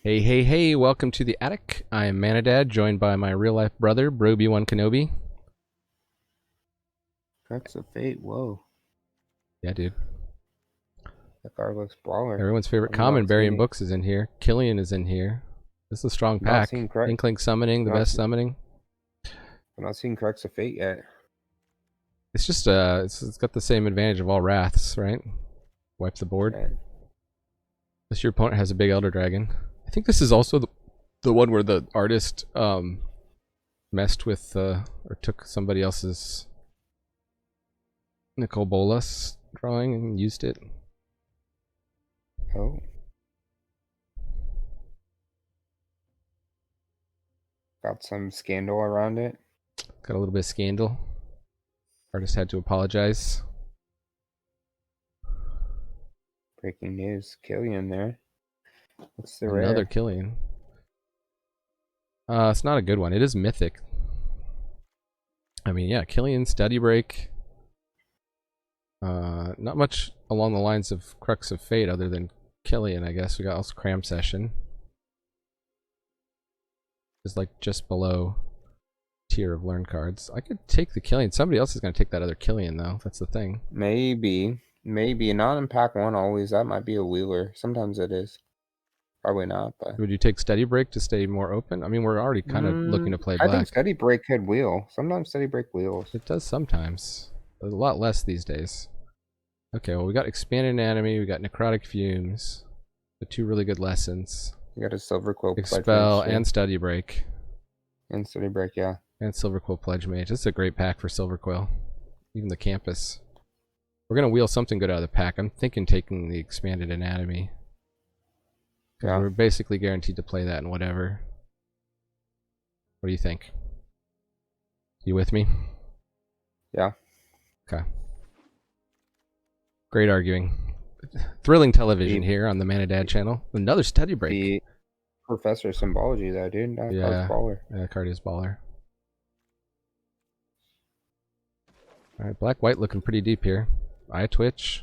Hey, hey, hey, welcome to the attic. I am Manadad, joined by my real-life brother, Brobi One Kenobi. That's a fate. Whoa, Yeah, dude. that card looks baller. Everyone's favorite I've common, not Burying seen. Books is in here. Killian is in here. This is a strong Not pack. seen correct. Inkling Summoning, the Not best seen. summoning. I'm not seeing corrects of fate yet. It's just, it's got the same advantage of all Wraths, right? Wipe the board. Yeah. Unless your opponent has a big Elder Dragon. I think this is also the one where the artist, messed with, or took somebody else's Nicol Bolas drawing and used it. Oh. Got some scandal around it. Got a little bit of scandal. Artist had to apologize. Breaking news. Killian there. What's the Another rare? Killian. It's not a good one. It is mythic. I mean, yeah, Killian, Study Break. Not much along the lines of Crux of Fate other than Killian, I guess. We got also Cram Session. Is like just below tier of learn cards. I could take the Killian. Somebody else is going to take that other Killian, though. That's the thing. Maybe. Maybe. Not in pack one always. That might be a wheeler. Sometimes it is. Probably not, but. Would you take Study Break to stay more open? I mean, we're already kind of looking to play I think black. Steady Break could wheel. Sometimes Steady Break wheels. It does sometimes. A lot less these days. Okay, well, we got Expanded Anatomy, we got Necrotic Fumes, the two really good lessons. You got a Silverquill Expel and Study Break. And Steady Break, yeah. And Silverquill Pledge Mage. This is a great pack for Silverquill. Even the Campus. We're going to wheel something good out of the pack. I'm thinking taking the Expanded Anatomy. Yeah. We're basically guaranteed to play that in whatever. What do you think? You with me? Yeah. Okay. Great arguing. Thrilling television here on the Manadad channel. Another Study Break. The Professor Symbology, though, dude. That card's baller. Yeah, that card is baller. Alright, black-white looking pretty deep here. Eye Twitch.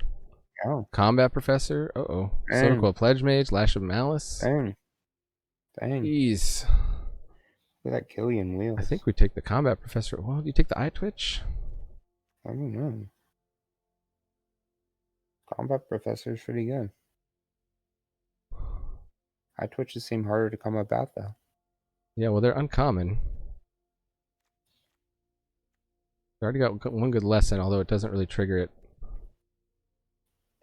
Oh. Combat Professor. Uh-oh. Silverquill Pledge Mage. Lash of Malice. Dang. Jeez. Look at that Killian wheels. I think we take the Combat Professor. Well, do you take the Eye Twitch? I don't know. Combat Professor is pretty good. Eye Twitches seem harder to come about, though. Yeah, well, they're uncommon. We already got one good lesson, although it doesn't really trigger it.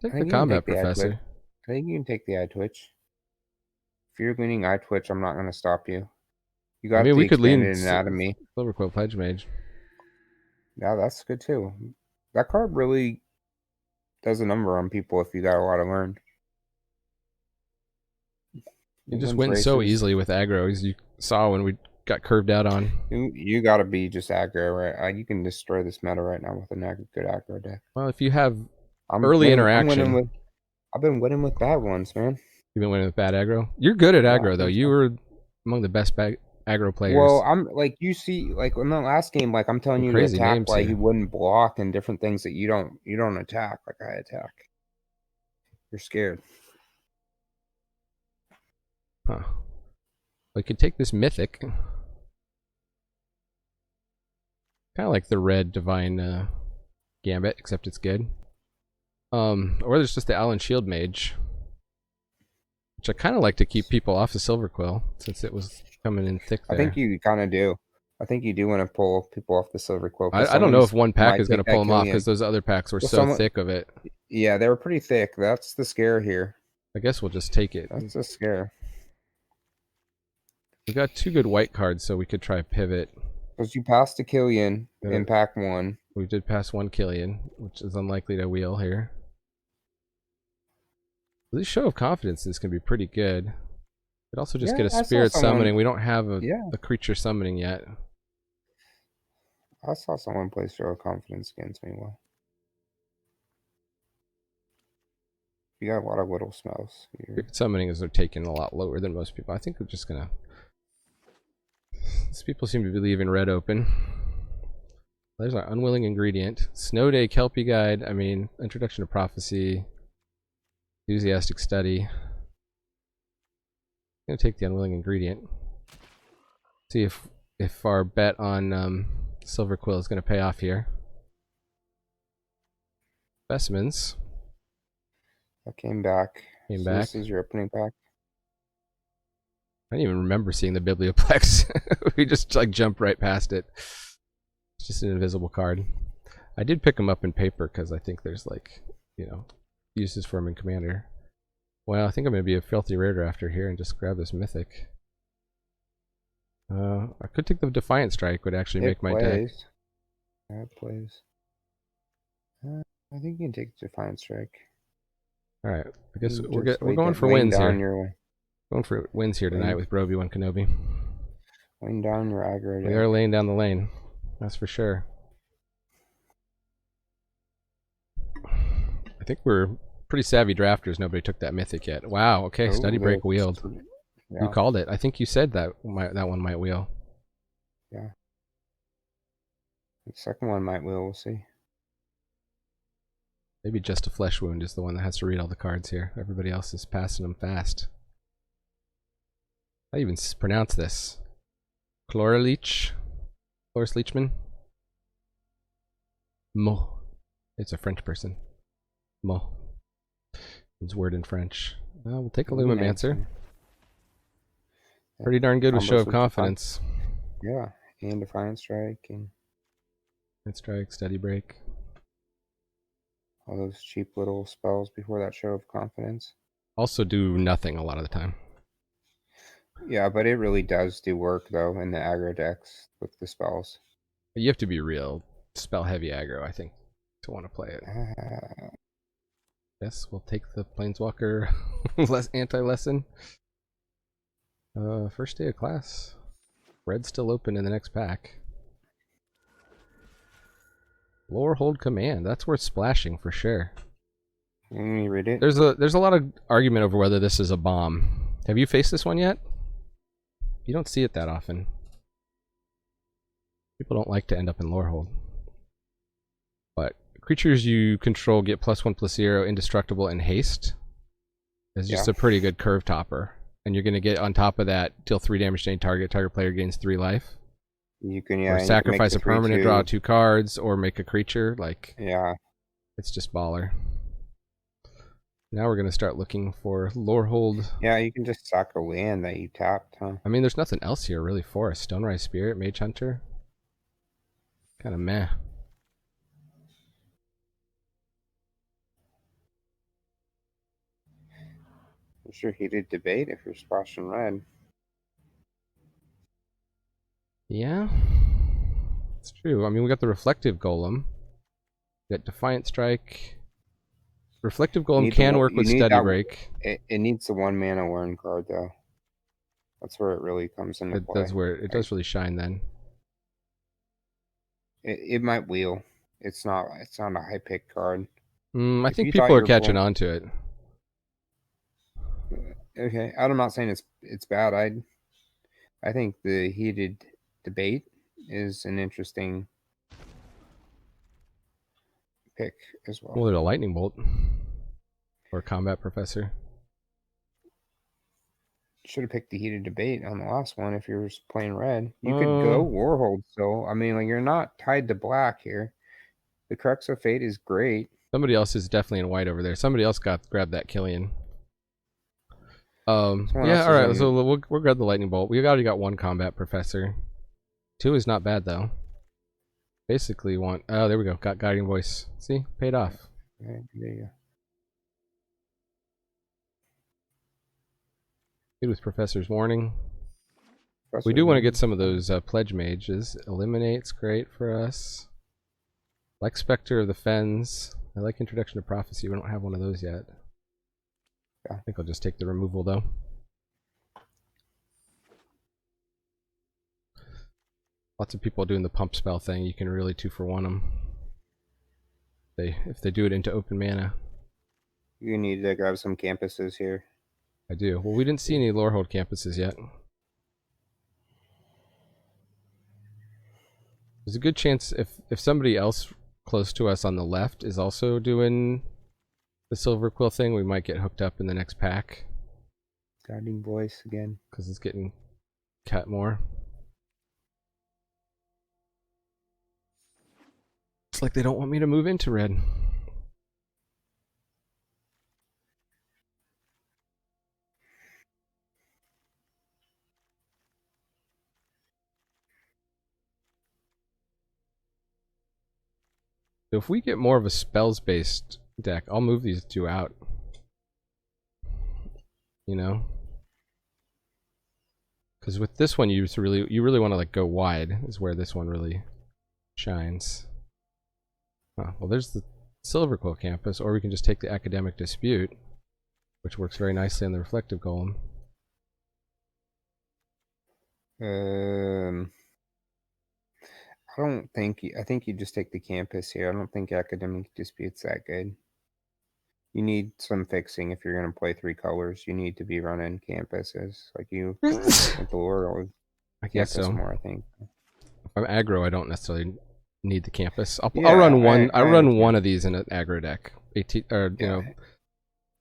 Take the Combat Professor. I think you can take the Eye Twitch. If you're leaning Eye Twitch, I'm not going to stop you. You got the Expanded Anatomy. Silverquill Pledge Mage. Yeah, that's good too. That card really does a number on people if you got a lot of learn. You just win so easily with aggro, as you saw when we got curved out on. You got to be just aggro, right? You can destroy this meta right now with a good aggro deck. Well, if you have early interaction. I've been winning with bad ones, man. You've been winning with bad aggro? You're good at aggro, though. You were among the best aggro players. Well, I'm like, you see, like in the last game, like I'm telling you to attack, like you wouldn't block and different things that you don't attack like I attack. You're scared. Huh. We could take this mythic. Kind of like the red divine gambit, except it's good. Or there's just the Allen Shield Mage, which I kind of like to keep people off the Silverquill since it was coming in thick there. I think you kind of do. I think you do want to pull people off the Silverquill. I don't know if one pack is going to pull them off because those other packs were so thick of it. Yeah, they were pretty thick. That's the scare here. I guess we'll just take it. That's the scare. We got two good white cards, so we could try pivot. Because you passed a Killian in pack one. We did pass one Killian, which is unlikely to wheel here. This show of confidence is going to be pretty good. Could also just get a spirit summoning. We don't have a creature summoning yet. I saw someone play show of confidence against me. Well, you got a lot of little smells. Spirit summoning is taken a lot lower than most people. I think we're just gonna. These people seem to be leaving red open. There's our unwilling ingredient. Snow Day Kelpie Guide. I mean, Introduction to Prophecy. Enthusiastic Study. gonna take the Unwilling Ingredient. See if our bet on Silverquill is gonna pay off here. Specimens. I came back. Came back. This is your opening pack. I didn't even remember seeing the Biblioplex. We just like jumped right past it. It's just an invisible card. I did pick them up in paper because I think there's like, you know, uses for them in Commander. Well, I think I'm going to be a filthy rare drafter here and just grab this Mythic. I could take the Defiant Strike, would actually make my deck. That plays. I think you can take the Defiant Strike. Alright, I guess we're going for wins here. Going for wins here tonight with Brobi 1 Kenobi. Laying down your aggro. We are laying down the lane. That's for sure. I think we're pretty savvy drafters. Nobody took that Mythic yet. Wow, okay, Study Break wheeled. Yeah. You called it. I think you said that one might wheel. Yeah. The second one might wheel, we'll see. Maybe Just a Flesh Wound is the one that has to read all the cards here. Everybody else is passing them fast. I even pronounce this. Chloraleech? Cloris Leachman? Mo. It's a French person. Mo. It's a word in French. We'll take a Lumimancer. Pretty darn good with Show of Confidence. Yeah, and Defiant Strike. And Strike, Study Break. All those cheap little spells before that Show of Confidence. Also do nothing a lot of the time. Yeah, but it really does do work, though, in the aggro decks with the spells. You have to be real spell-heavy aggro, I think, to want to play it. Yes, we'll take the Planeswalker anti-lesson. First day of class. Red's still open in the next pack. Lower hold command. That's worth splashing for sure. Let me read it. There's a lot of argument over whether this is a bomb. Have you faced this one yet? You don't see it that often. People don't like to end up in lower hold. But creatures you control get +1/+0, indestructible, and haste. It's just a pretty good curve topper. And you're going to get on top of that, deal 3 damage to any target. Target player gains 3 life. You can, or sacrifice a permanent, draw 2 cards, or make a creature. Like, it's just baller. Now we're going to start looking for lore hold. Yeah, you can just sack a land that you tapped, huh? I mean, there's nothing else here really for us. Stonerise Spirit, Mage Hunter. Kind of meh. I'm sure heated debate if you're splashing red. Yeah, it's true. I mean, we got the Reflective Golem. We got Defiant Strike. Reflective Golem can work with Study Break. It needs the 1 mana Wurn card, though. That's where it really comes into play. It does really shine then. It might wheel. It's not a high pick card. I think people are catching on to it. Okay, I'm not saying it's bad. I think the heated debate is an interesting pick as well. Well, there's a Lightning Bolt or a Combat Professor. Should have picked the heated debate on the last one if you're playing red. You could go Warhold. So I mean, like, you're not tied to black here. The Crux of Fate is great. Somebody else is definitely in white over there. Somebody else grabbed that Killian. Yeah, all right. So we'll grab the Lightning Bolt. We already got 1 Combat Professor. 2 is not bad though. Basically, oh, there we go. Got Guiding Voice. See, paid off. Okay, there you go. Good with Professor's Warning. We do want to get some of those Pledge Mages. Eliminate's great for us. Like Spectre of the Fens. I like Introduction to Prophecy. We don't have one of those yet. I think I'll just take the removal though. Lots of people doing the pump spell thing. You can really 2-for-1 them. If they do it into open mana. You need to grab some campuses here. I do. Well, we didn't see any Lorehold campuses yet. There's a good chance if somebody else close to us on the left is also doing the Silverquill thing, we might get hooked up in the next pack. Guiding voice again. Because it's getting cut more. It's like they don't want me to move into red. So if we get more of a spells-based deck, I'll move these two out. You know? Because with this one, you really want to like go wide, is where this one really shines. Oh, well, there's the Silverquill campus, or we can just take the Academic Dispute, which works very nicely on the Reflective Golem. I think you just take the campus here. I don't think Academic Dispute's that good. You need some fixing if you're going to play 3 colors. You need to be running campuses. Like you with the Lord. I guess so. More, I think. If I'm aggro, I don't necessarily need the campus. I'll run one. I run one of these in an aggro deck. 18 or you know,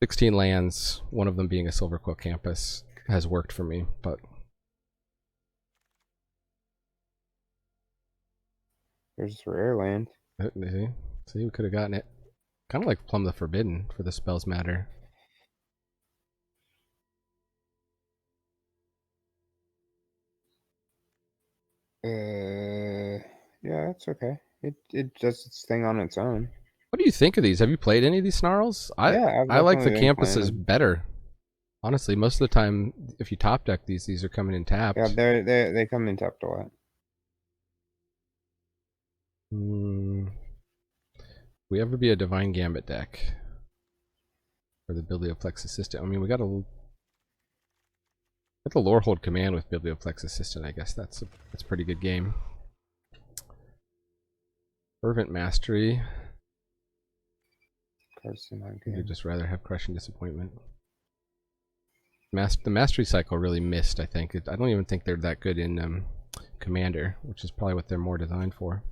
16 lands. One of them being a Silverquill campus has worked for me, but. There's rare land. See, we could have gotten it. Kind of like Plumb the Forbidden for the spells matter. Yeah, it's okay. It does its thing on its own. What do you think of these? Have you played any of these snarls? I like the campuses better. Honestly, most of the time, if you top deck these are coming in tapped. Yeah, they come in tapped a lot. We ever be a Divine Gambit deck or the Biblioplex Assistant? I mean, we got the Lorehold Command with Biblioplex Assistant. I guess that's a pretty good game. Fervent Mastery. You'd just rather have Crushing Disappointment. The Mastery cycle really missed, I think. I don't even think they're that good in Commander, which is probably what they're more designed for.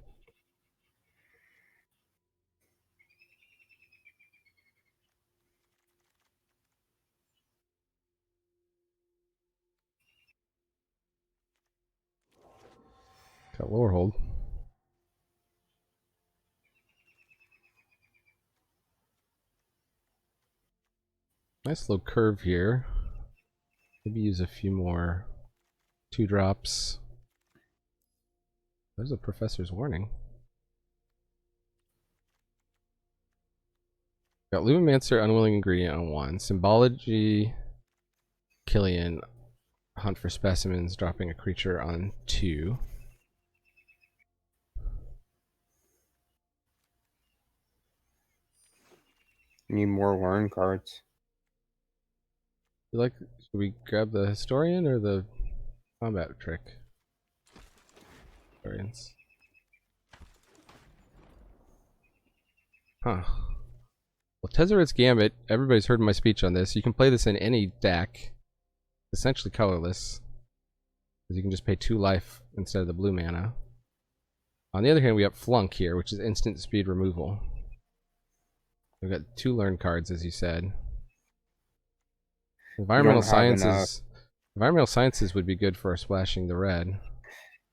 Got Lorehold. Nice little curve here. Maybe use a few more 2-drops. There's a Professor's Warning. Got Lumimancer, Unwilling Ingredient on 1. Symbology, Killian, Hunt for Specimens, dropping a creature on 2. Need more learn cards. Should we grab the Historian or the Combat Trick? Historians. Huh. Well, Tezzeret's Gambit, everybody's heard my speech on this. You can play this in any deck. Essentially colorless. Because you can just pay 2 life instead of the blue mana. On the other hand, we have Flunk here, which is instant speed removal. We've got 2 learn cards, as you said. Environmental Sciences would be good for splashing the red.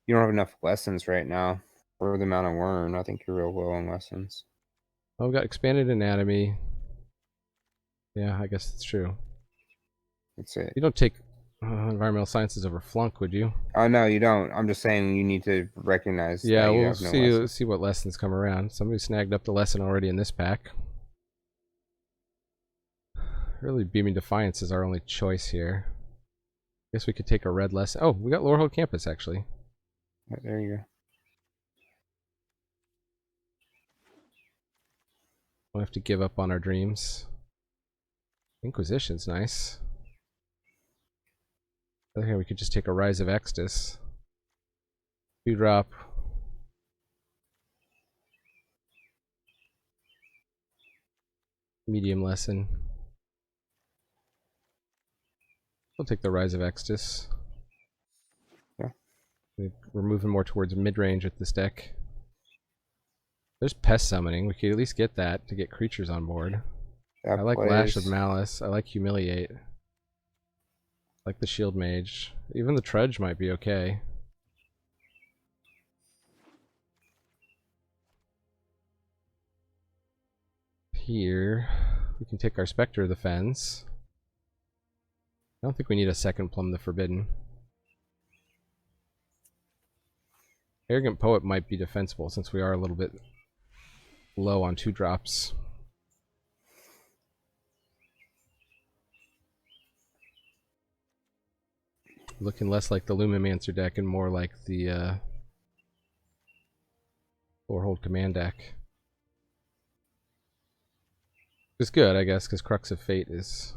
You don't have enough lessons right now for the amount of learn. I think you're real low on lessons. Oh, we've got Expanded Anatomy. Yeah, I guess that's true. That's it. You don't take Environmental Sciences over Flunk, would you? Oh, no, you don't. I'm just saying you need to recognize that you have no lessons. See what lessons come around. Somebody snagged up the lesson already in this pack. Really, Beaming Defiance is our only choice here. Guess we could take a red lesson. Oh, we got Lorehold Campus, actually. Right, there you go. Don't have to give up on our dreams. Inquisition's nice. On the other hand, we could just take a Rise of Extus. 2-drop. Medium lesson. We'll take the Rise of Extus. Yeah. We're moving more towards mid-range with this deck. There's Pest Summoning. We could at least get that to get creatures on board. I like Lash of Malice. I like Humiliate. Like the Shield Mage. Even the Trudge might be okay. Here, we can take our Spectre of the Fens. I don't think we need a second Plumb the Forbidden. Arrogant Poet might be defensible since we are a little bit low on 2-drops. Looking less like the Lumimancer deck and more like the Lorehold Command deck. It's good, I guess, because Crux of Fate is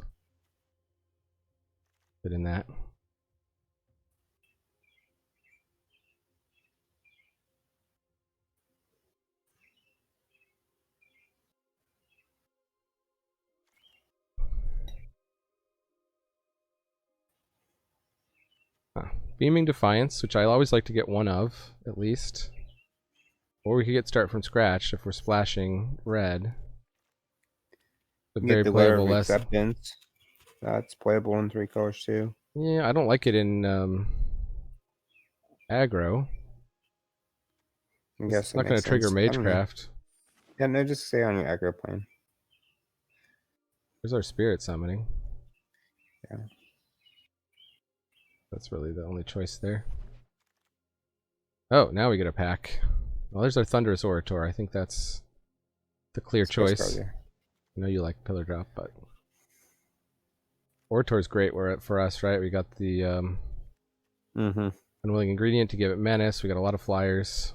good in that. Beaming Defiance, which I always like to get one of, at least. Or we could get Start from Scratch if we're splashing red. But very Get the Letter playable of less. Acceptance. That's playable in 3 colors too. Yeah, I don't like it in aggro. It's not going to trigger Magecraft. Yeah, no, just stay on your aggro plane. There's our Spirit Summoning. Yeah. That's really the only choice there. Oh, now we get a pack. Well, there's our Thunderous Orator. I think that's the clear choice. I know you like Pillar Drop, but Orator's great for us, right? We got the Unwilling Ingredient to give it Menace. We got a lot of flyers.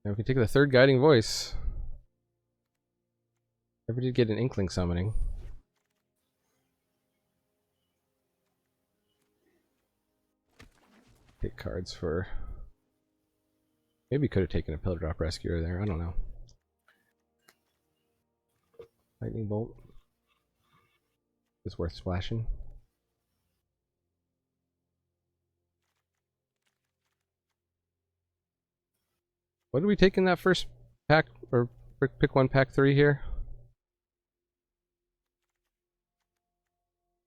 And we can take the 3rd Guiding Voice. Never did get an Inkling Summoning. Take cards for... Maybe could have taken a Pillar Drop Rescuer there. I don't know. Lightning Bolt is worth splashing. What did we take in that first pack, or pick 1 pack 3 here?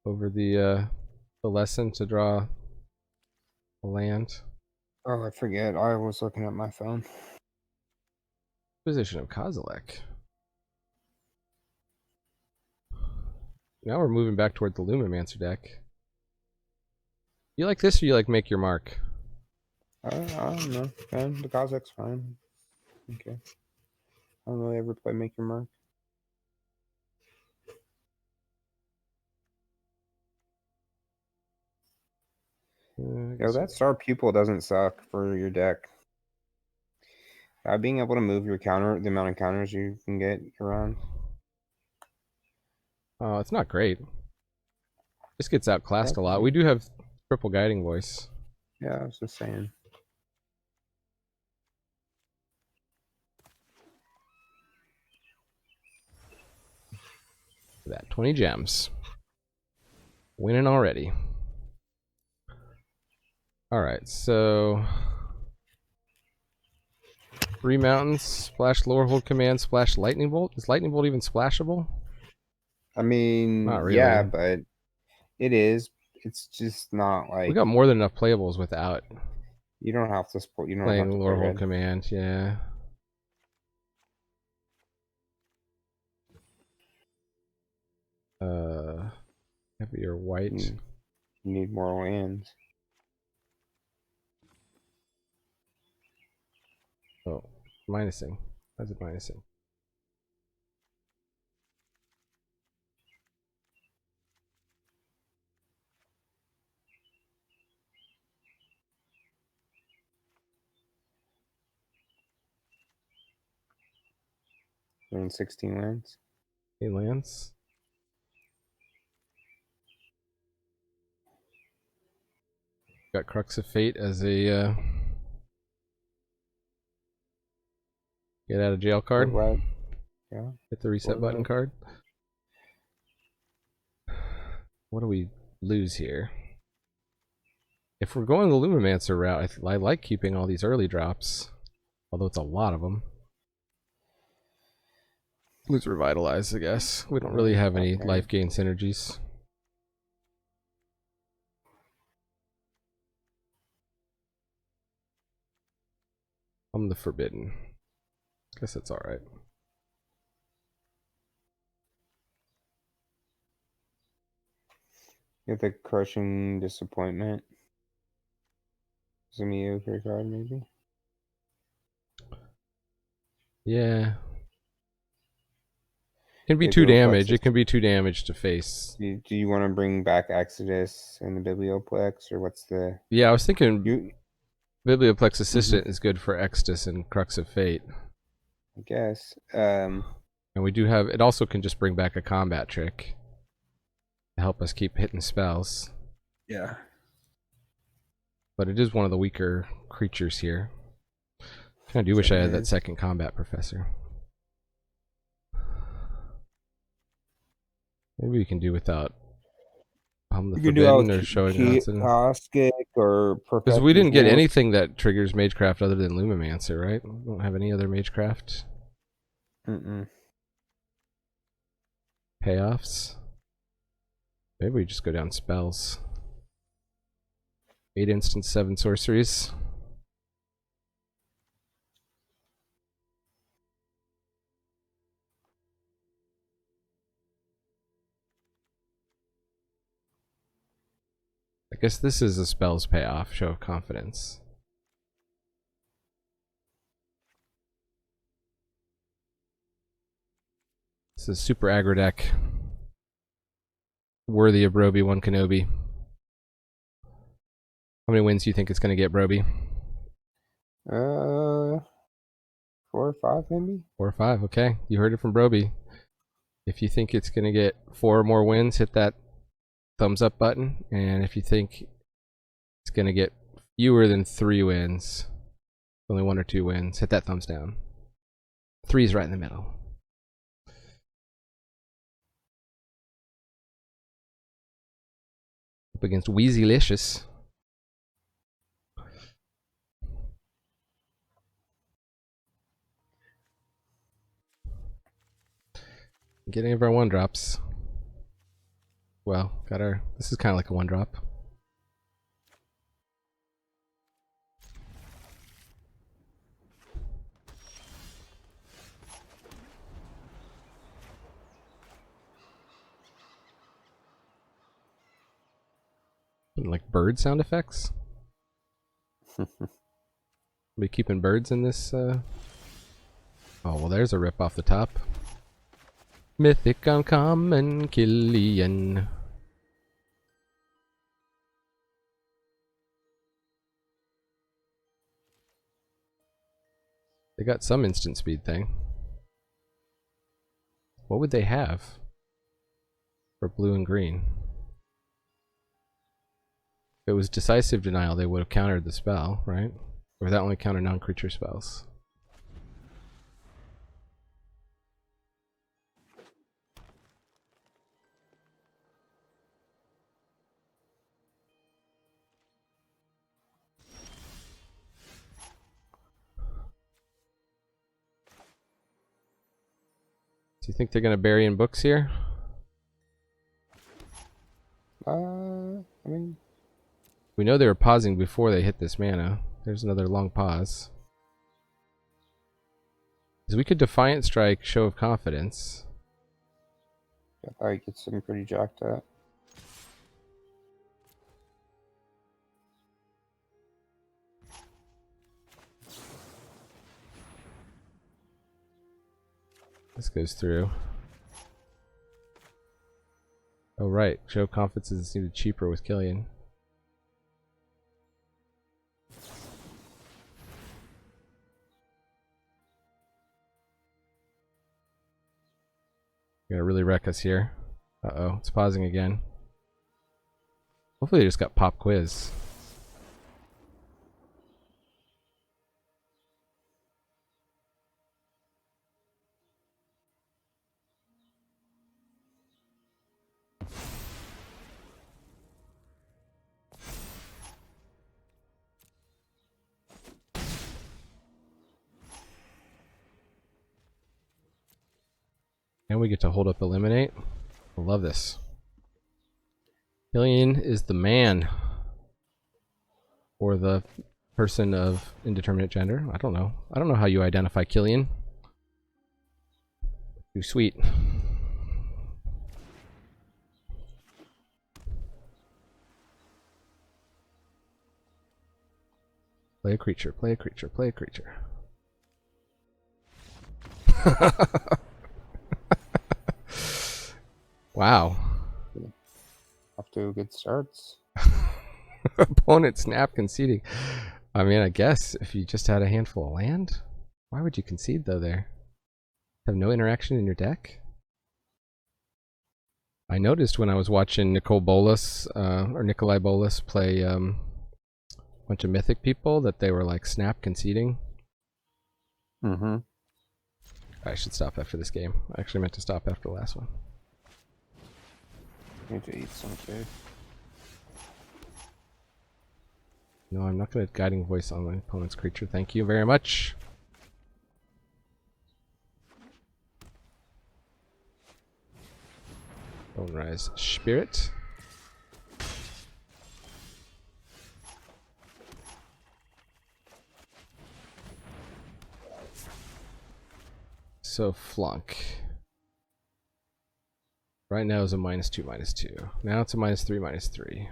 Over the lesson to draw a land. Oh, I forget. I was looking at my phone. Position of Kozilek. Now we're moving back toward the Lumimancer deck. You like this or you like Make Your Mark? I don't know. Man, the Kozilek's fine. Okay. I don't really ever play Make Your Mark. Yo, that Star Pupil doesn't suck for your deck. Being able to move your counter, the amount of counters you can get around. Oh, it's not great. This gets outclassed a lot. We do have triple Guiding Voice. Yeah, I was just saying. That 20 gems. Winning already. Alright, so 3 mountains, splash Lorehold Command, splash Lightning Bolt. Is Lightning Bolt even splashable? I mean, not really. Yeah, but it is. It's just not like we got more than enough playables without. You don't have to split. You don't playing have to Lorehold Command. Yeah. Heavier white. You need more lands. Oh, minusing. How's it minusing? Doing 16 lands. 8 lands. Got Crux of Fate as a get out of jail card. Right. Yeah. Hit the reset button card. What do we lose here? If we're going the Lumimancer route, I like keeping all these early drops, although it's a lot of them. Lose Revitalize, I guess. We don't really have any Okay. life gain synergies. I'm the Forbidden. Guess that's alright. Get the Crushing Disappointment. Is a mediocre card, maybe? Yeah. It can be Yeah, 2 damage. Duoplexus. It can be 2 damage to face. Do you want to bring back Exodus and the Biblioplex, or what's the... Yeah, I was thinking You, Biblioplex Assistant is good for Exodus and Crux of Fate. I guess. And we do have... It also can just bring back a combat trick to help us keep hitting spells. Yeah. But it is one of the weaker creatures here. I do wish I had that second combat professor. Maybe we can do without the Forbidden or Showing Johnson. Caustic or Because we didn't get anything that triggers Magecraft other than Lumimancer, right? We don't have any other Magecraft payoffs. Maybe we just go down spells. 8 instants, 7 sorceries. I guess this is a spells payoff, Show of Confidence. This is super aggro deck. Worthy of Brobi, 1 Kenobi. How many wins do you think it's going to get, Brobi? 4 or 5, maybe? 4 or 5, okay. You heard it from Brobi. If you think it's going to get 4 more wins, hit that thumbs up button. And if you think it's going to get fewer than 3 wins, only 1 or 2 wins, hit that thumbs down. 3's right in the middle. Up against Weezylicious. Getting of our 1-drops. Well, got our... This is kind of like a 1-drop. Like bird sound effects? We keeping birds in this? Oh, well, there's a rip off the top. Mythic Uncommon Killian. They got some instant speed thing. What would they have for blue and green? If it was decisive denial, they would have countered the spell, right? Or would that only counter non-creature spells? Do you think they're going to bury in books here? I mean... We know they were pausing before they hit this mana. There's another long pause. Because we could Defiant Strike, Show of Confidence. I thought it gets them pretty jacked up. This goes through. Oh right, Show of Confidence is even cheaper with Killian. Gonna really wreck us here. Uh-oh, it's pausing again. Hopefully they just got Pop Quiz. And we get to hold up eliminate. I love this. Killian is the man. Or the person of indeterminate gender. I don't know. I don't know how you identify Killian. Too sweet. Play a creature, play a creature, play a creature. Wow. Off to good starts. Opponent snap conceding. I mean, I guess if you just had a handful of land, why would you concede though there? Have no interaction in your deck? I noticed when I was watching Nikolai Bolas play a bunch of Mythic people that they were like snap conceding. Mm-hmm. I should stop after this game. I actually meant to stop after the last one. Need to eat some food. No, I'm not going to Guiding Voice on my opponent's creature. Thank you very much. Bonerise Spirit. So flunk. Right now is a -2/-2. Now it's a -3/-3.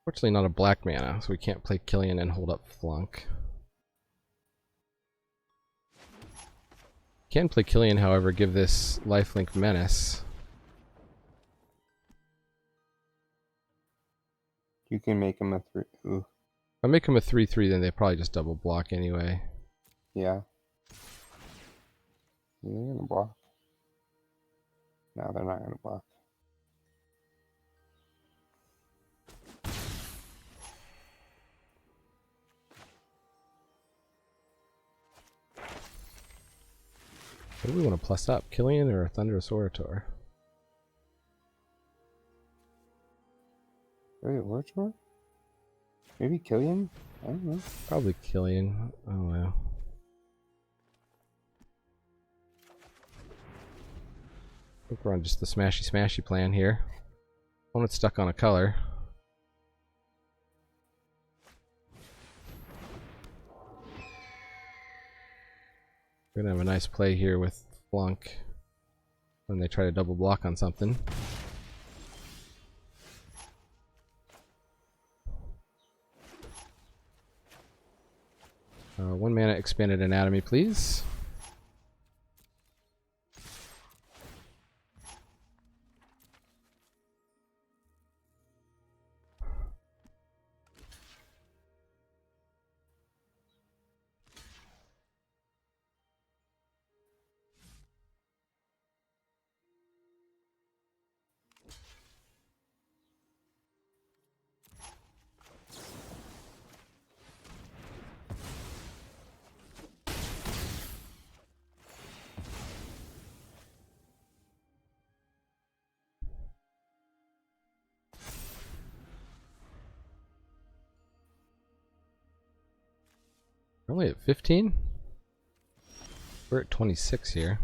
Fortunately not a black mana, so we can't play Killian and hold up flunk. Can play Killian, however, give this lifelink menace. You can make him a 3. Ooh. If I make him a 3/3, then they probably just double block anyway. Yeah. They're gonna block. No, they're not gonna block. What do we want to plus up? Killian or a Thunderous Orator? Wait, Orator? Maybe Killian? I don't know. Probably Killian. Oh wow. I think we're on just the smashy plan here. Opponent's stuck on a color. We're gonna have a nice play here with flunk when they try to double block on something. One mana Expanded Anatomy, please. We're only at 15? We're at 26 here.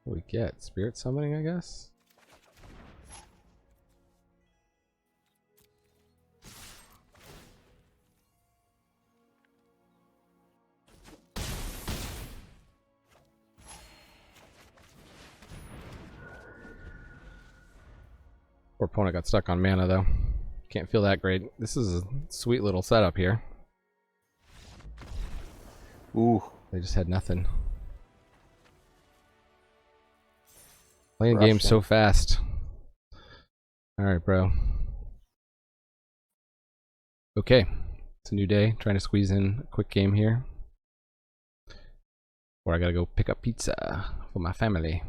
What do we get? Spirit Summoning, I guess? Poor opponent got stuck on mana though. Can't feel that great. This is a sweet little setup here. Ooh. They just had nothing. Playing games so fast. Alright, bro. Okay. It's a new day. Trying to squeeze in a quick game here. Or I gotta go pick up pizza for my family.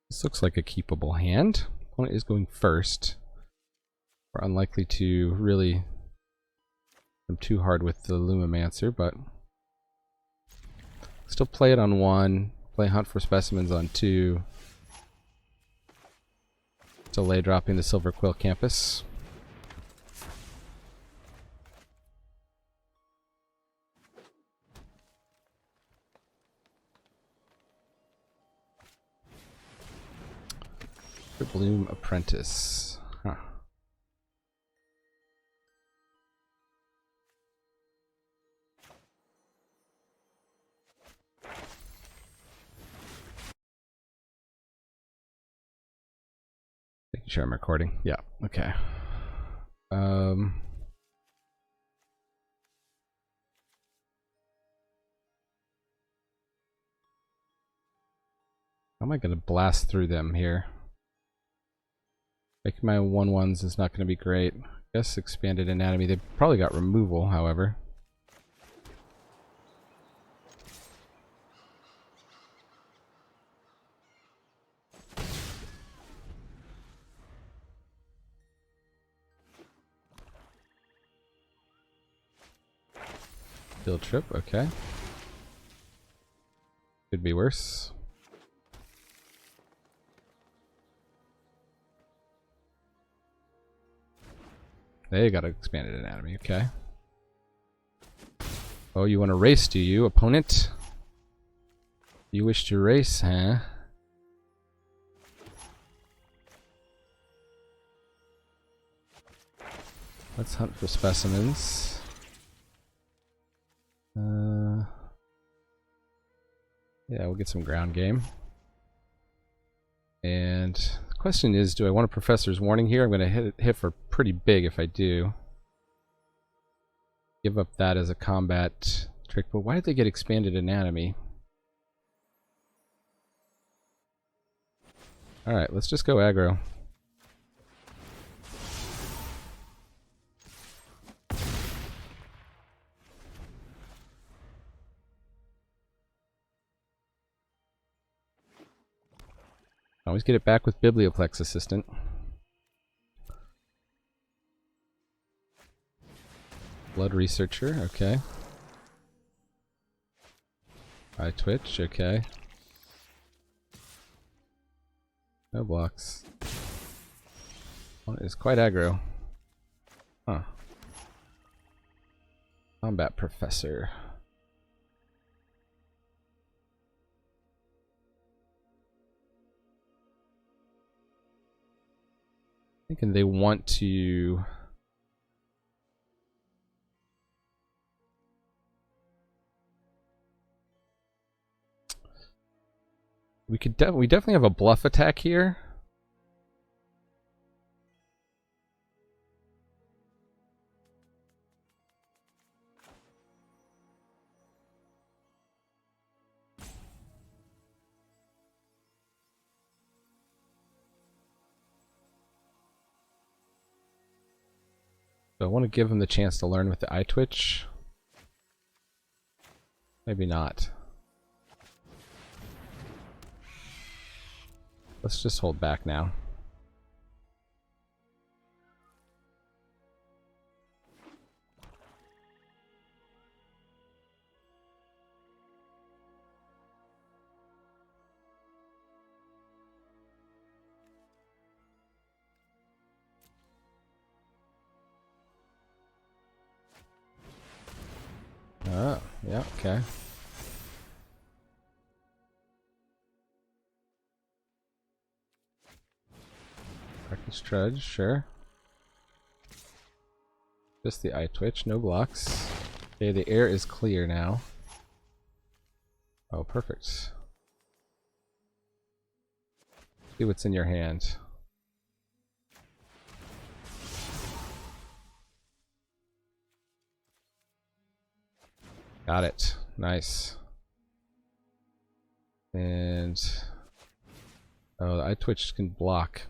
This looks like a keepable hand. Opponent is going first. We're unlikely to really come too hard with the Lumimancer, but still play it on 1. Play Hunt for Specimens on 2. Delay dropping the Silverquill Campus. Bloom Apprentice. Huh. Making sure I'm recording. Yeah, okay. How am I going to blast through them here? Making my 1/1s is not going to be great. I guess Expanded Anatomy. They probably got removal, however. Field trip, okay. Could be worse. They got an Expanded Anatomy, okay. Oh, you want to race, do you, opponent? You wish to race, huh? Let's hunt for specimens. Yeah, we'll get some ground game. And the question is, do I want a Professor's Warning here? I'm going to hit for pretty big if I do. Give up that as a combat trick, but why did they get Expanded Anatomy? Alright, let's just go aggro. Always get it back with Biblioplex Assistant. Blood Researcher, okay. Eye Twitch, okay. No blocks. Well, it's quite aggro. Huh. Combat Professor. Thinking they want to we definitely have a bluff attack here. So I want to give him the chance to learn with the eye twitch. Maybe not. Let's just hold back now. Oh, yeah, okay. Darkest Trudge, sure. Just the eye twitch, no blocks. Okay, the air is clear now. Oh, perfect. See what's in your hand. Got it. Nice. And oh, the eye twitch can block.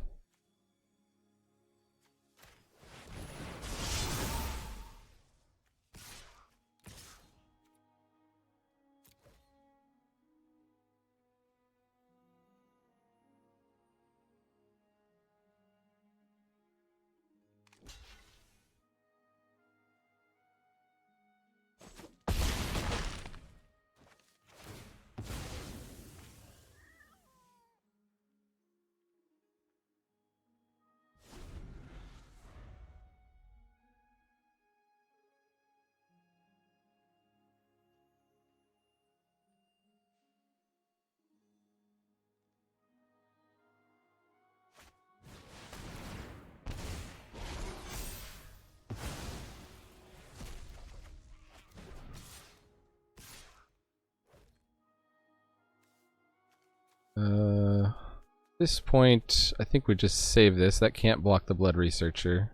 this point, I think we just save this. That can't block the Blood Researcher.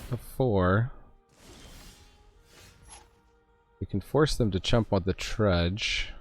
Before we can force them to chump on the Trudge.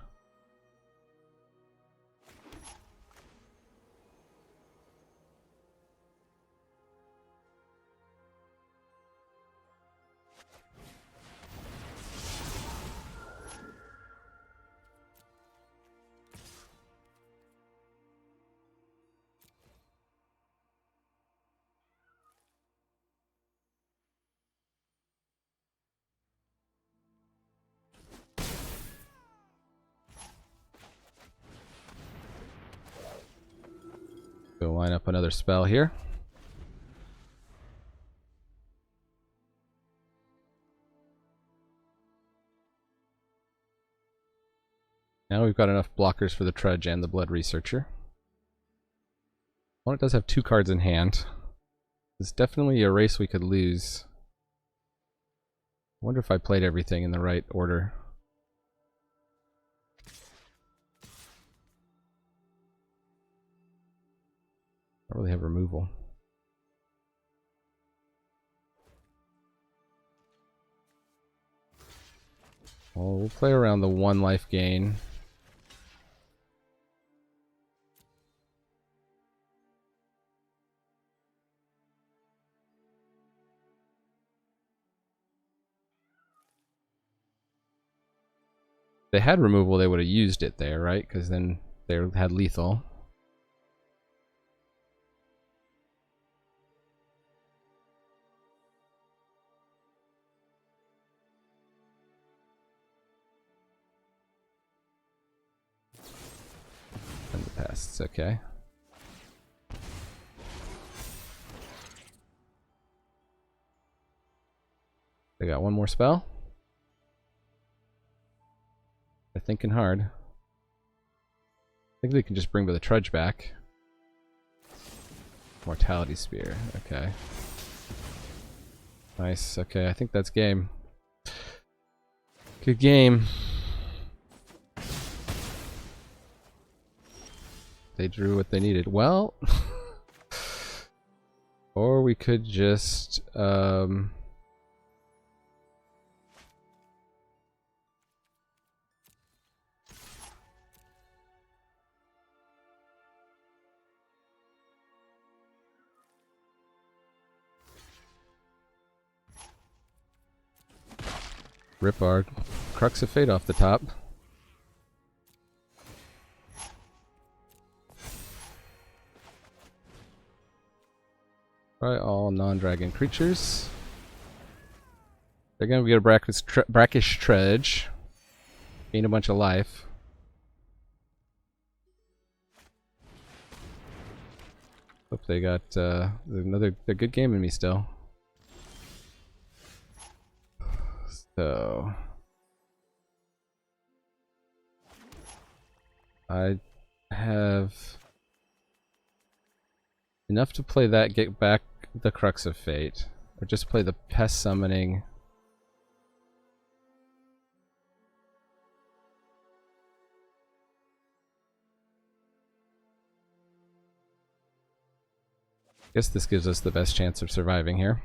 Go line up another spell here. Now we've got enough blockers for the Trudge and the Blood Researcher. Opponent does have 2 cards in hand. It's definitely a race we could lose. I wonder if I played everything in the right order. I don't really have removal. Well, we'll play around the 1 life gain. If they had removal, they would have used it there, right? Because then they had lethal. And the pests, okay. They got 1 more spell. They're thinking hard. I think they can just bring the Trudge back. Mortality Spear, okay. Nice, okay, I think that's game. Good game. They drew what they needed. Well, or we could just rip our Crux of Fate off the top. Try all non-dragon creatures. They're gonna get a brackish Trudge. Gain a bunch of life. Hope they got another good game in me still. So I have enough to play that, get back the Crux of Fate, or just play the Pest Summoning. Guess this gives us the best chance of surviving here.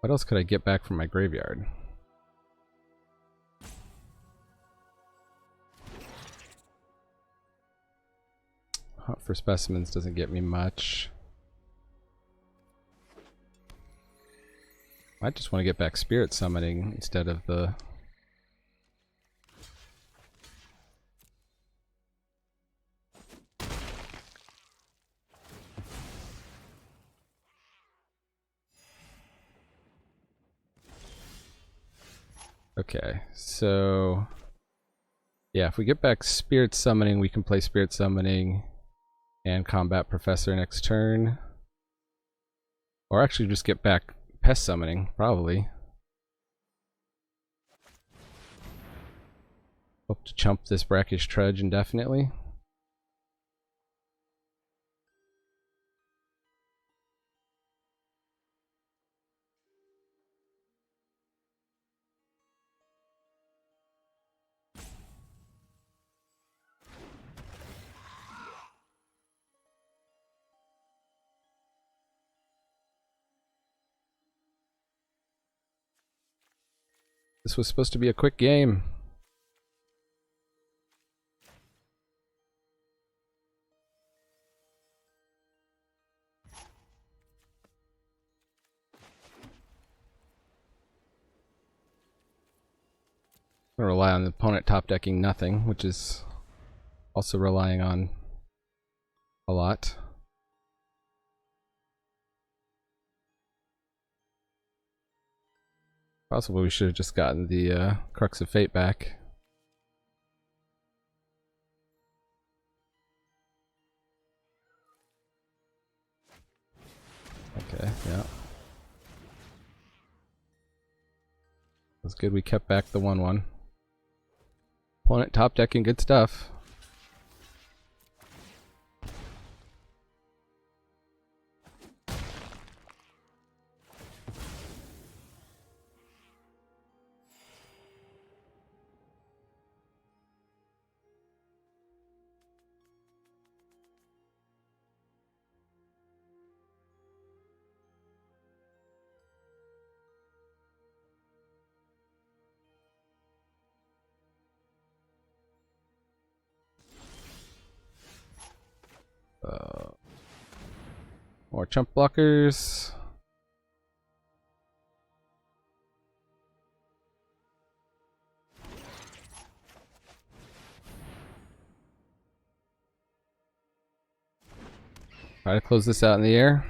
What else could I get back from my graveyard? Hunt for Specimens doesn't get me much. I just want to get back Spirit Summoning instead of the... Okay, so... yeah, if we get back Spirit Summoning, we can play Spirit Summoning and Combat Professor next turn. Or actually just get back Pest Summoning, probably. Hope to chump this Brackish Trudge indefinitely. This was supposed to be a quick game. I'm gonna rely on the opponent top decking nothing, which is also relying on a lot. Possibly we should have just gotten the Crux of Fate back. Okay, yeah. That's good we kept back the 1/1. Opponent top decking good stuff. More chump blockers. Try to close this out in the air.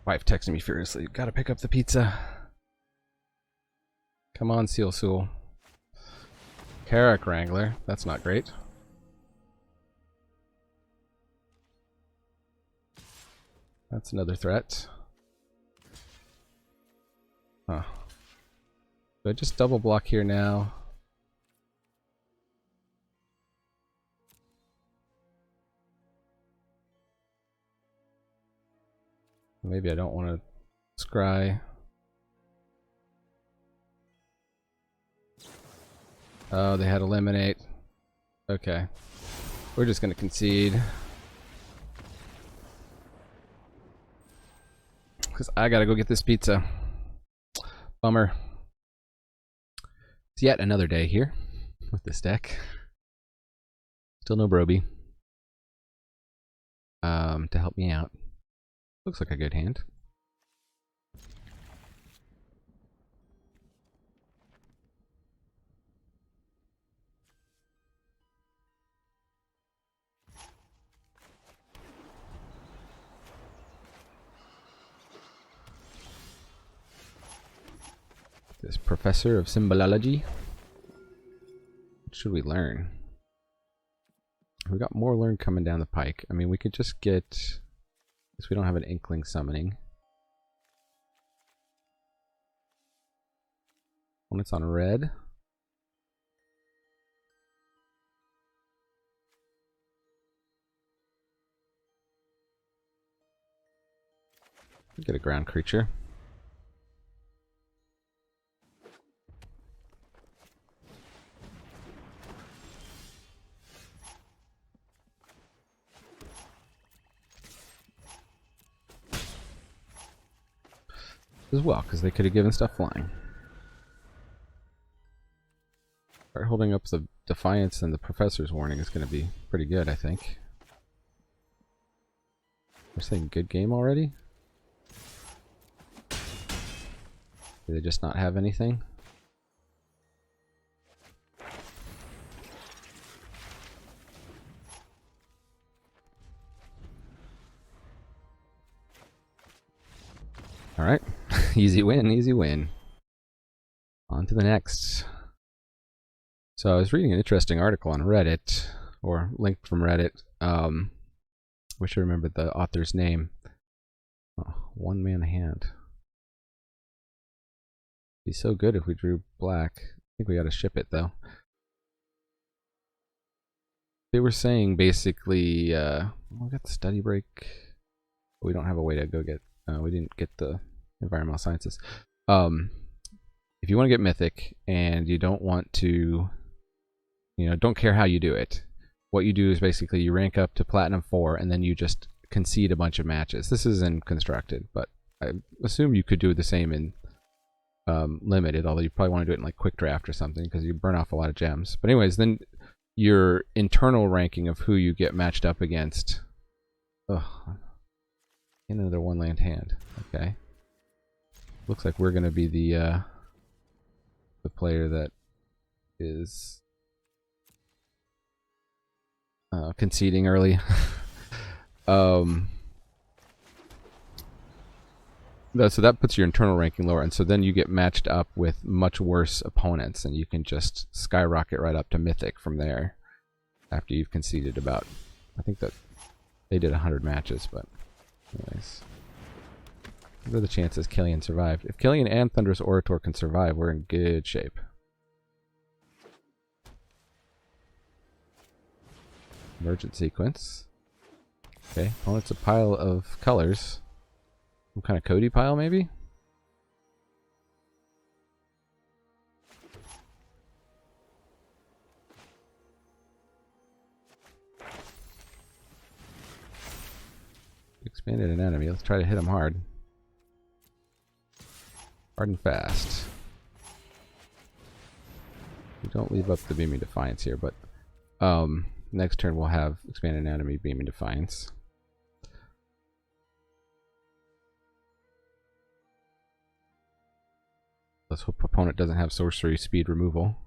Wife texting me furiously. Gotta pick up the pizza. Come on, Seal Soul. Carrack Wrangler. That's not great. That's another threat. Huh. Do I just double block here now? Maybe I don't want to scry. Oh, they had eliminate. Okay. We're just going to concede. Because I got to go get this pizza. Bummer. It's yet another day here with this deck. Still no Brobi. To help me out. Looks like a good hand. This Professor of Symbolology. What should we learn? We got more learn coming down the pike. I mean, we could just get... Because we don't have an Inkling summoning. When it's on red. We get a ground creature. As well, because they could have given stuff flying. Start holding up the Defiance and the Professor's Warning is going to be pretty good, I think. They're saying good game already? Do they just not have anything? Alright. Easy win, easy win. On to the next. So I was reading an interesting article on Reddit, or linked from Reddit. Wish I remembered the author's name. Oh, one man hand. Be so good if we drew black. I think we gotta ship it though. they were saying basically, we got the study break. We don't have a way to go get. We didn't get the environmental sciences. If you want to get mythic and you don't want to, don't care how you do it. What you do is basically you rank up to Platinum 4 and then you just concede a bunch of matches. This isn't constructed, but I assume you could do the same in limited, although you probably want to do it in like quick draft or something because you burn off a lot of gems. But anyways, then your internal ranking of who you get matched up against. Another one land hand. Okay. Looks like we're gonna be the player that is conceding early. So that puts your internal ranking lower, and so then you get matched up with much worse opponents, and you can just skyrocket right up to mythic from there after you've conceded about, I think that they did 100 matches, but anyways. What are the chances Killian survived? If Killian and Thunderous Orator can survive, we're in good shape. Emergent sequence. Okay, well, it's a pile of colors. Some kind of Cody pile, maybe? Expanded an enemy. Let's try to hit him hard. Hard and fast. We don't leave up the Beaming Defiance here, but next turn we'll have Expanded Enemy, Beaming Defiance. Let's hope opponent doesn't have sorcery speed removal.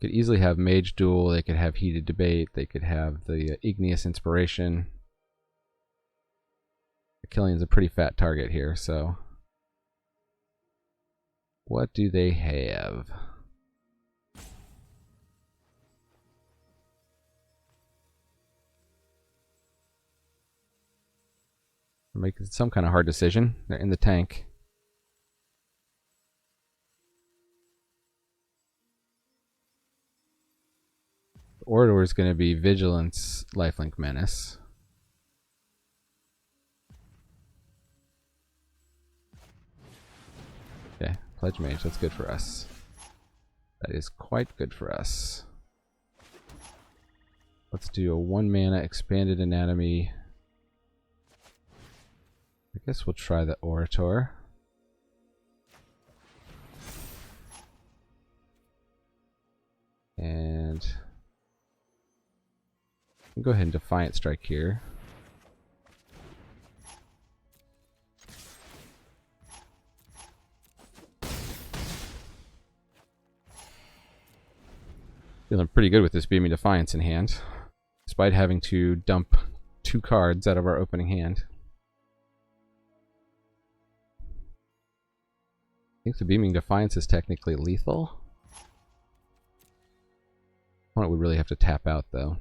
Could easily have Mage Duel, they could have Heated Debate, they could have the Igneous Inspiration. Killian's a pretty fat target here, so what do they have? They're making some kind of hard decision. They're in the tank. Orator is going to be Vigilance, Lifelink Menace. Okay, Pledge Mage, that's good for us. That is quite good for us. Let's do a 1 mana Expanded Anatomy. I guess we'll try the Orator. And go ahead and Defiant Strike here. Feeling pretty good with this Beaming Defiance in hand, despite having to dump 2 cards out of our opening hand. I think the Beaming Defiance is technically lethal. Opponent would really have to tap out though.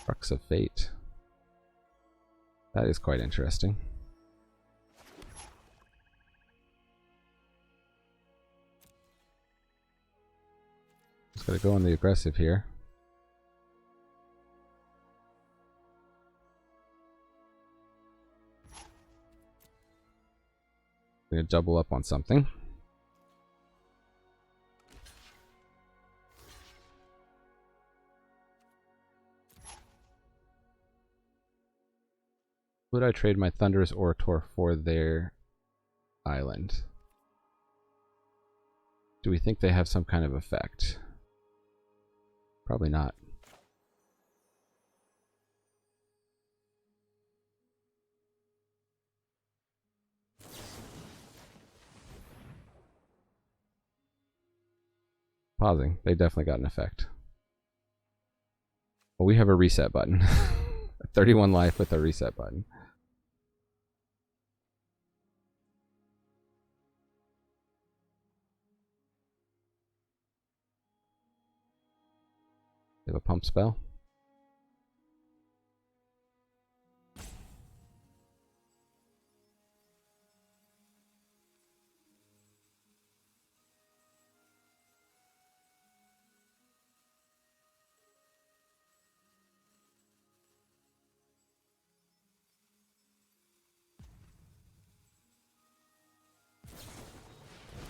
Crux of Fate. That is quite interesting. Just gotta go on the aggressive here. Gonna double up on something. Would I trade my Thunderous Orator for their island? Do we think they have some kind of effect? Probably not. Pausing. They definitely got an effect. Well, we have a reset button. 31 life with a reset button. They have a pump spell.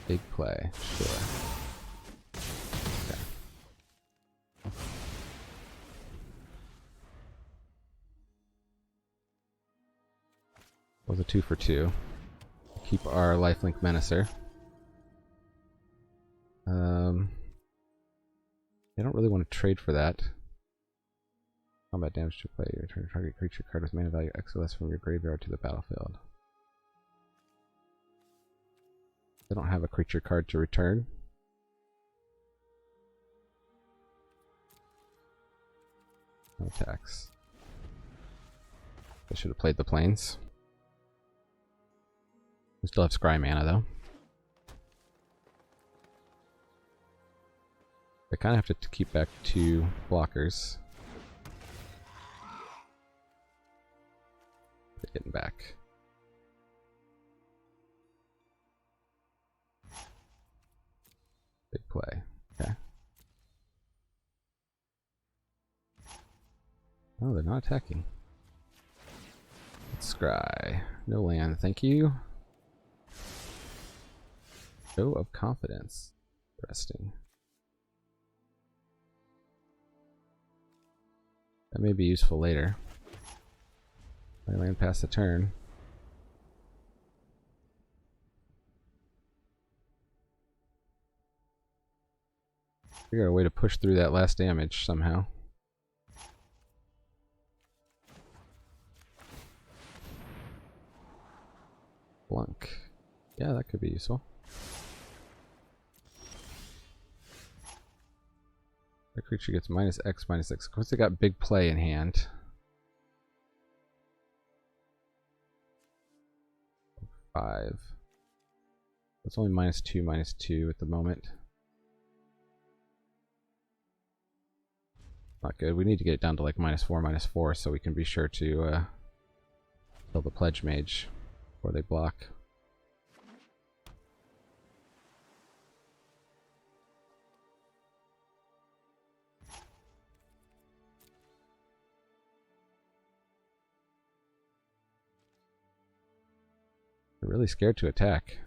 Big play, sure. Okay. Was a 2 for 2. Keep our lifelink menacer. They don't really want to trade for that. Combat damage to play. Return a target creature card with mana value X or less from your graveyard to the battlefield. They don't have a creature card to return. No attacks. They should have played the plains. We still have scry mana though. I kind of have to keep back 2 blockers. They're getting back. Big play. Okay. Oh, they're not attacking. Let's scry. No land, thank you. Show of confidence. Interesting. That may be useful later. I land past the turn. Figure out a way to push through that last damage somehow. Blunk. Yeah, that could be useful. The creature gets -X/-X. Of course, they got big play in hand. 5. It's only -2/-2 at the moment. Not good. We need to get it down to like -4/-4 so we can be sure to kill the Pledge Mage before they block. They're really scared to attack.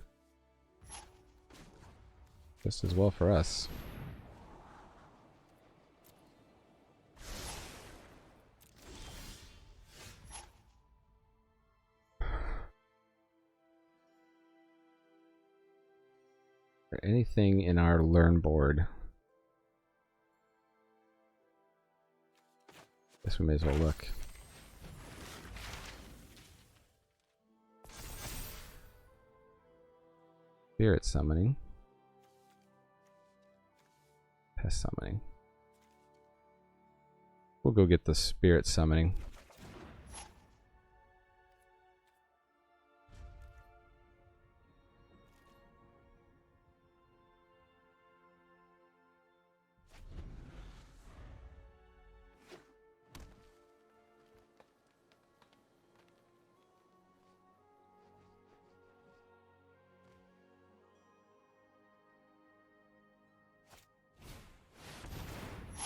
Just as well for us. Is there anything in our learn board? Guess we may as well look. Spirit summoning. Pest summoning. We'll go get the spirit summoning.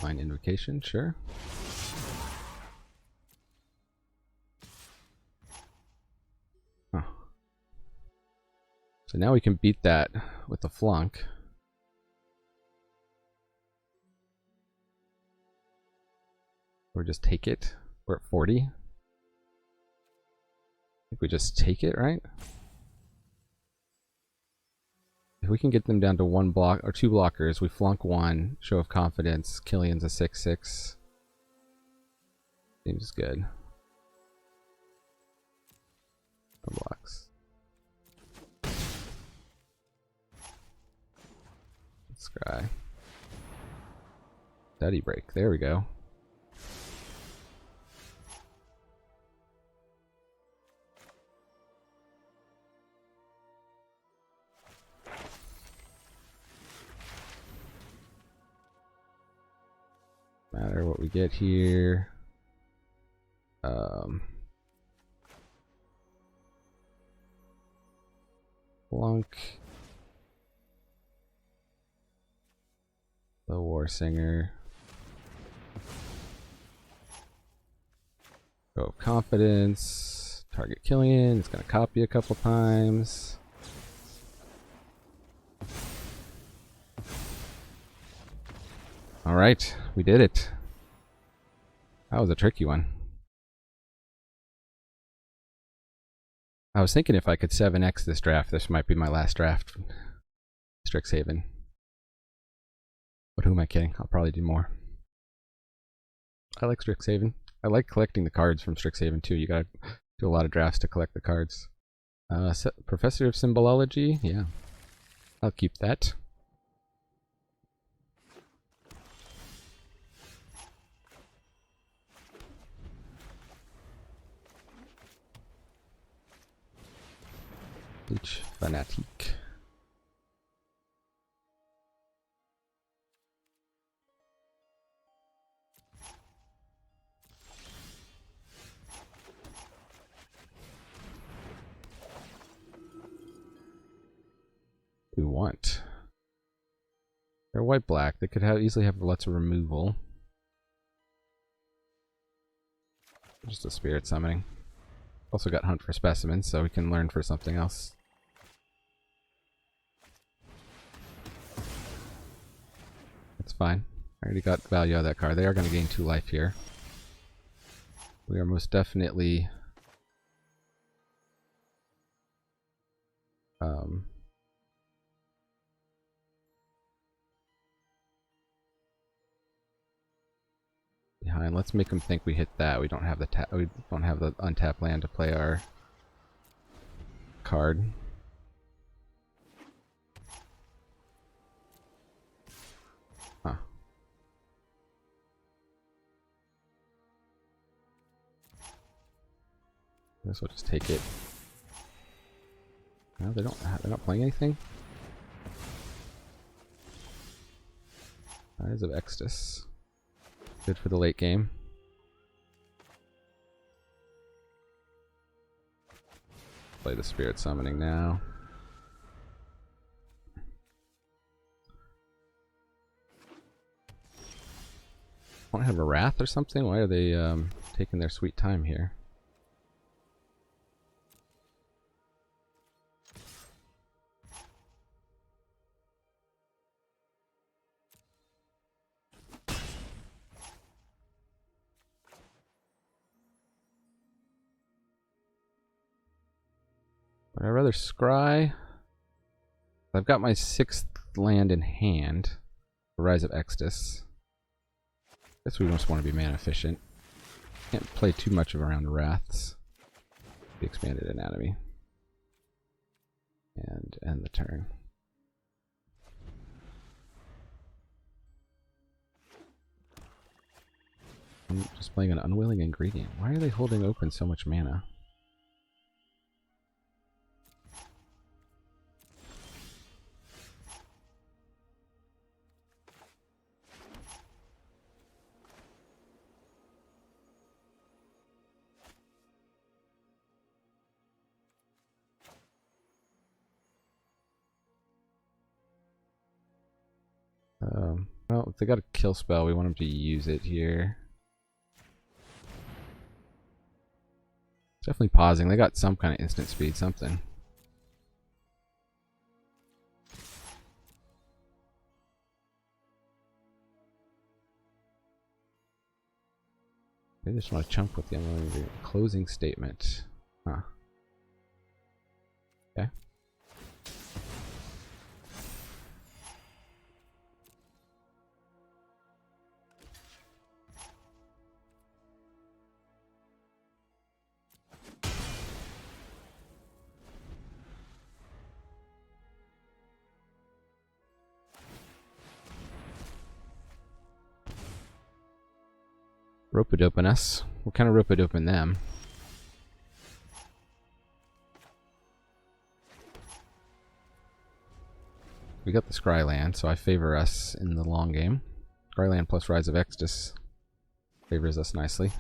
Find invocation, sure. Huh. So now we can beat that with the flunk. Or just take it. We're at 40. I think we just take it, right? If we can get them down to 1 block or 2 blockers, we flunk 1, show of confidence, Killian's a 6/6. Seems good. No blocks. Scry. Study break. There we go. Matter what we get here. Blunk. The War Singer. Go of confidence. Target Killian. It's gonna copy a couple times. Alright, we did it. That was a tricky one. I was thinking if I could 7x this draft, this might be my last draft. Strixhaven. But who am I kidding? I'll probably do more. I like Strixhaven. I like collecting the cards from Strixhaven too. You gotta do a lot of drafts to collect the cards. Professor of Symbology? Yeah. I'll keep that. Bleach Fanatique. We want. They're white-black. They could easily have lots of removal. Just a spirit summoning. Also got Hunt for Specimens, so we can learn for something else. That's fine. I already got value out of that card. They are going to gain 2 life here. We are most definitely behind. Let's make them think we hit that. We don't have the untapped land to play our card. Huh. I guess we'll just take it. No, they're not playing anything. Eyes of Extus. Good for the late game. Play the Spirit Summoning now. Want to have a Wrath or something? Why are they taking their sweet time here? Would I rather scry? I've got my 6th land in hand. Rise of Extus. Guess we just want to be mana efficient. Can't play too much around Wraths. The Expanded Anatomy. And end the turn. I'm just playing an Unwilling Ingredient. Why are they holding open so much mana? Well, if they got a kill spell, we want them to use it here. Definitely pausing. They got some kind of instant speed, something. They just want to chump with the closing statement. Huh. Okay. Rope-a-dopen us. We'll kind of rope-a-dopen them. We got the Scryland, so I favor us in the long game. Scryland plus Rise of Extus favors us nicely.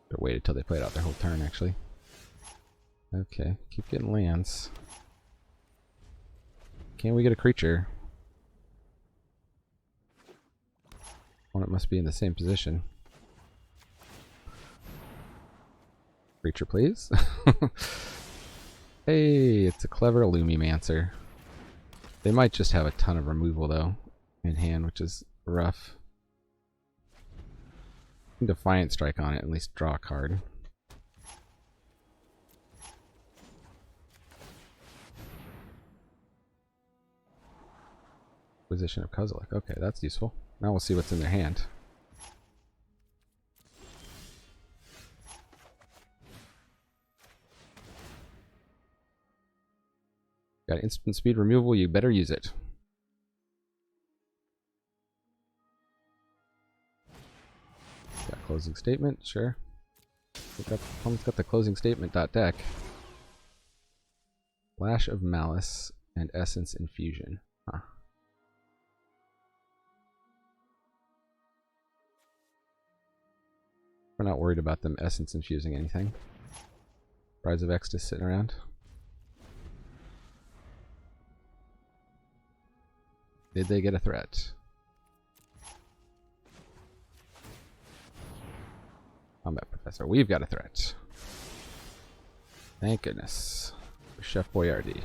Better wait until they played out their whole turn, actually. Okay, keep getting lands. Can we get a creature? Well, it must be in the same position. Creature, please. Hey, it's a clever Lumimancer. They might just have a ton of removal, though, in hand, which is rough. Defiant Strike on it, at least draw a card. Position of Kozilek. Okay, that's useful. Now we'll see what's in their hand. Got instant speed removal, you better use it. Got closing statement, sure. Opponent's got the closing statement deck. Flash of Malice and Essence Infusion. Huh. We're not worried about them Essence infusing anything. Rise of X just sitting around. Did they get a threat? Combat Professor. We've got a threat. Thank goodness. Chef Boyardee.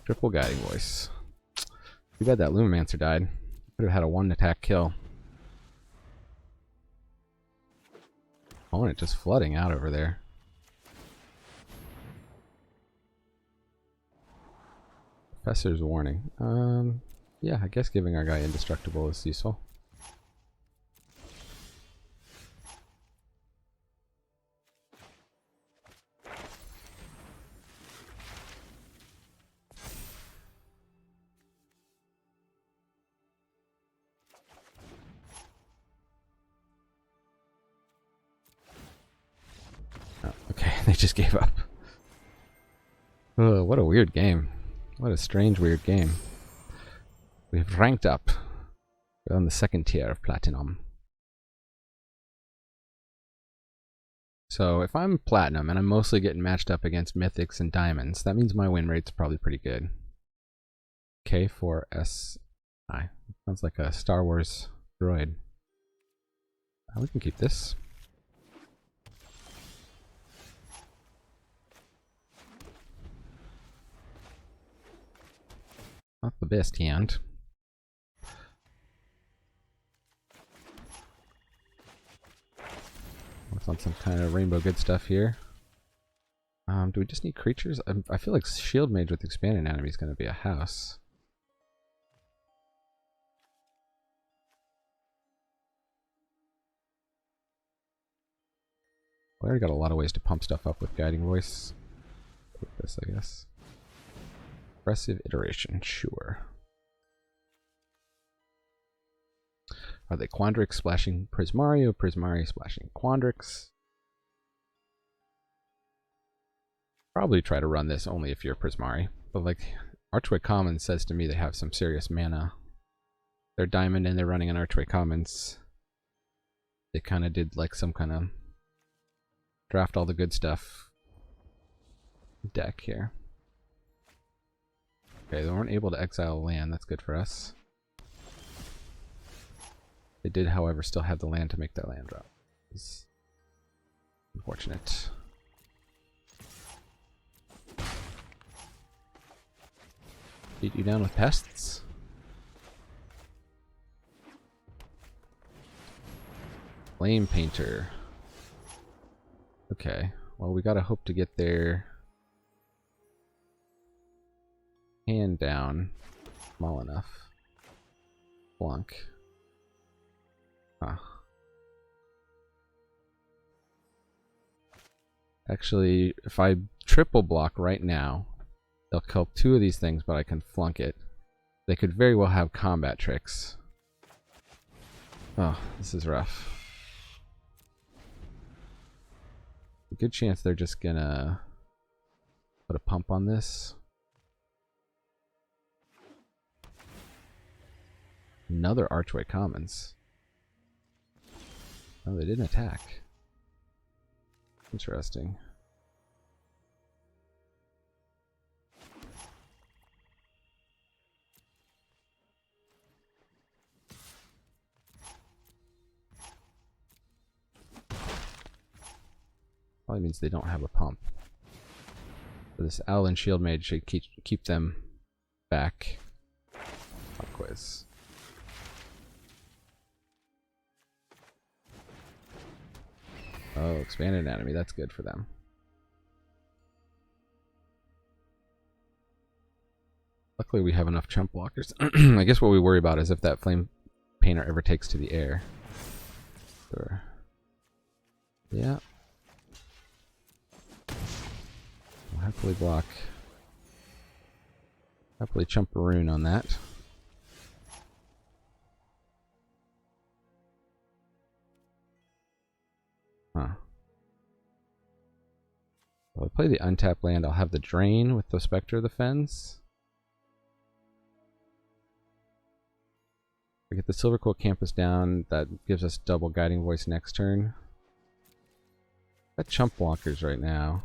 Triple Guiding Voice. Too bad that Lumimancer died. Could have had a 1-attack kill. Opponent just flooding out over there. Professor's Warning. Yeah, I guess giving our guy Indestructible is useful. They just gave up. Oh, what a weird game. What a strange, weird game. We've ranked up. We're on the 2nd tier of Platinum. So if I'm Platinum and I'm mostly getting matched up against Mythics and Diamonds, that means my win rate's probably pretty good. K4SI. Sounds like a Star Wars droid. We can keep this. Not the best hand. What's on some kind of rainbow good stuff here? Do we just need creatures? I feel like Shield Mage with Expanded Enemy is going to be a house. We already got a lot of ways to pump stuff up with Guiding Voice. With this, I guess. Aggressive Iteration, sure. Are they Quandrix splashing Prismari or Prismari splashing Quandrix? Probably try to run this only if you're Prismari. But like, Archway Commons says to me they have some serious mana. They're Diamond and they're running an Archway Commons. They kind of did like some kind of draft all the good stuff deck here. Okay, they weren't able to exile land. That's good for us. They did, however, still have the land to make that land drop. It's unfortunate. Beat you down with pests. Flame Painter. Okay, well, we gotta hope to get their hand down small enough. Flunk. Huh. Actually, if I triple block right now, they'll kill 2 of these things, but I can flunk it. They could very well have combat tricks. Oh, this is rough. A good chance they're just gonna put a pump on this. Another Archway Commons. Oh, they didn't attack. Interesting. Probably means they don't have a pump. So this Owl and Shield Mage should keep them back. Pop quiz. Oh, expanded anatomy. That's good for them. Luckily, we have enough chump blockers. I guess what we worry about is if that Flame Painter ever takes to the air. Sure. Yeah. We'll happily block. Happily chump a rune on that. Huh. I'll play the untapped land. I'll have the drain with the Spectre of the Fens. We get the Silverquill Campus down. That gives us double Guiding Voice next turn. Got chump blockers right now.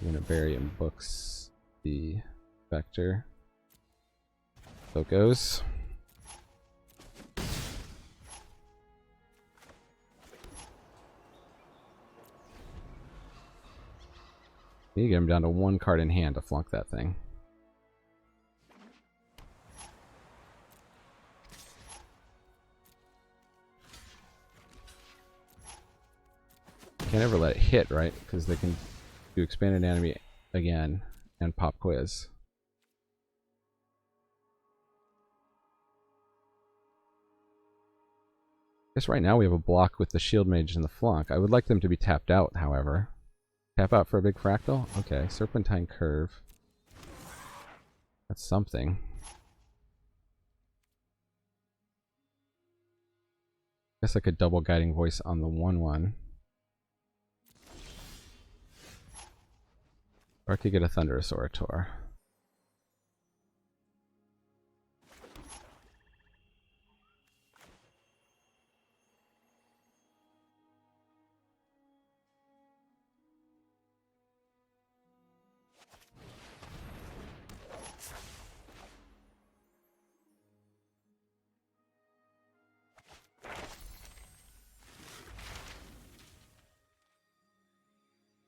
I'm gonna bury in books the Spectre. So it goes. You get him down to one card in hand to flunk that thing. Can't ever let it hit, right? Because they can do expanded anatomy again and pop quiz. I guess right now we have a block with the Shield Mage and the flunk. I would like them to be tapped out, however. Tap out for a big fractal? Okay, Serpentine Curve. That's something. Guess I could double Guiding Voice on the 1/1. Or I could get a Thunderous Orator.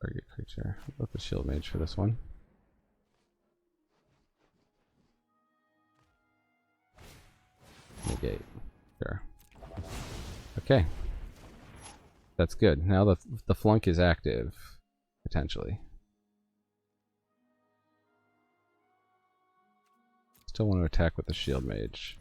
Target creature. I'll go with the Shield Mage for this one. Negate. Sure. Okay. That's good. Now the flunk is active, potentially. Still want to attack with the Shield Mage.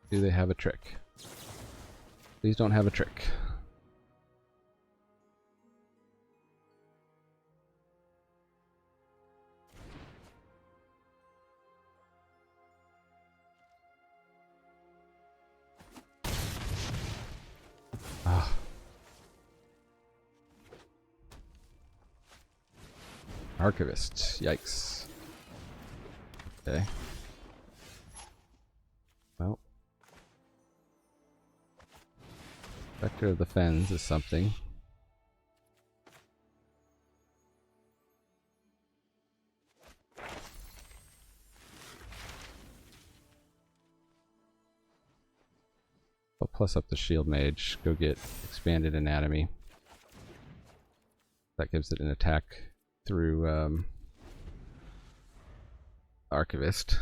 Do they have a trick? Please don't have a trick. Ah. Archivist. Yikes. Okay. Well. Spectre of the Fens is something. I'll plus up the Shield Mage, go get expanded anatomy. That gives it an attack through Archivist.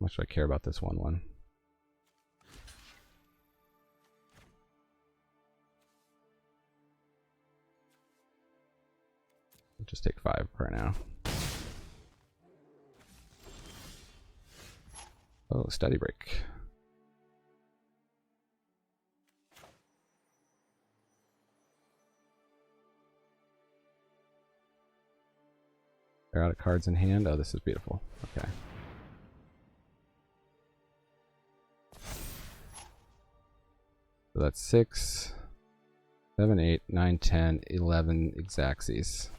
much do I care about this 1/1? I'll just take 5 for now. Oh, study break. They're out of cards in hand. Oh, this is beautiful. Okay. So that's 6, 7, 8, 9, 10, 11 Exacxies.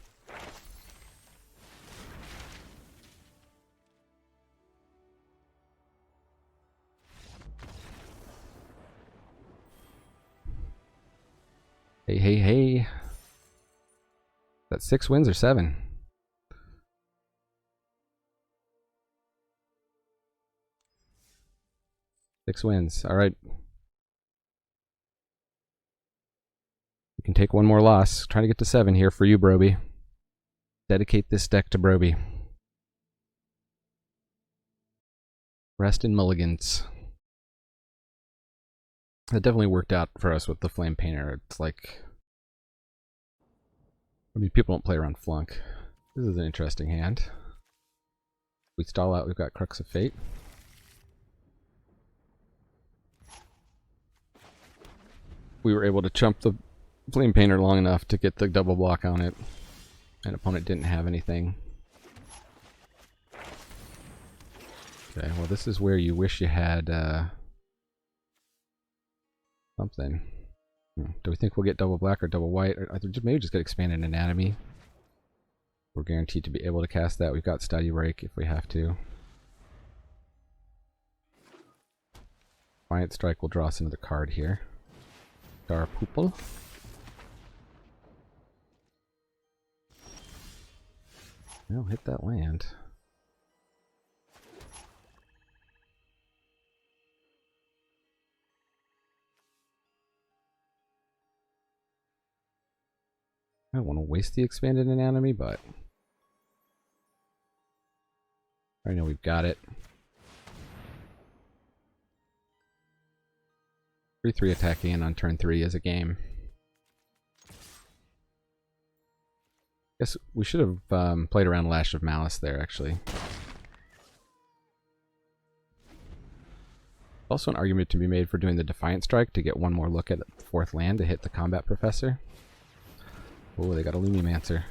Hey, hey, hey. That's 6 wins or 7? Six wins. All right. We can take one more loss. Trying to get to 7 here for you, Brobi. Dedicate this deck to Brobi. Rest in mulligans. That definitely worked out for us with the Flame Painter. It's like, I mean, people don't play around Flunk. This is an interesting hand. We stall out, we've got Crux of Fate. We were able to chump the Flame Painter long enough to get the double block on it. And opponent didn't have anything. Okay, well this is where you wish you had something. Do we think we'll get double black or double white? Or maybe just get expanded anatomy. We're guaranteed to be able to cast that. We've got study break if we have to. Defiant Strike will draw us another card here. Darpoople. No, hit that land. I don't want to waste the expanded anatomy, but I know we've got it. 3/3 attacking in on turn 3 is a game. Guess we should have played around Lash of Malice there, actually. Also an argument to be made for doing the Defiant Strike to get one more look at the 4th land to hit the Combat Professor. Oh, they got a Lumimancer.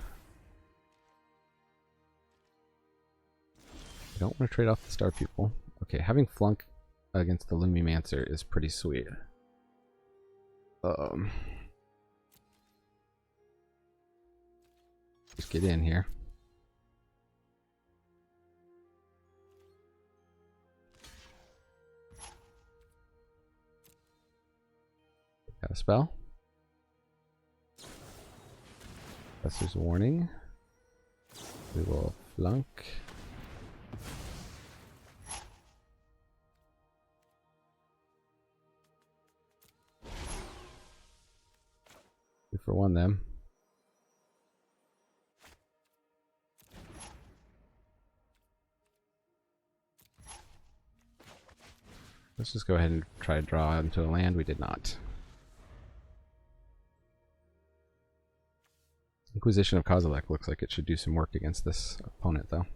I don't want to trade off the Star Pupil. Okay, having Flunk against the Lumimancer is pretty sweet. Just get in here. Got a spell. Professor's Warning. We will Flunk. 2 for 1 them. Let's just go ahead and try to draw into a land. We did not. Inquisition of Kozilek looks like it should do some work against this opponent, though.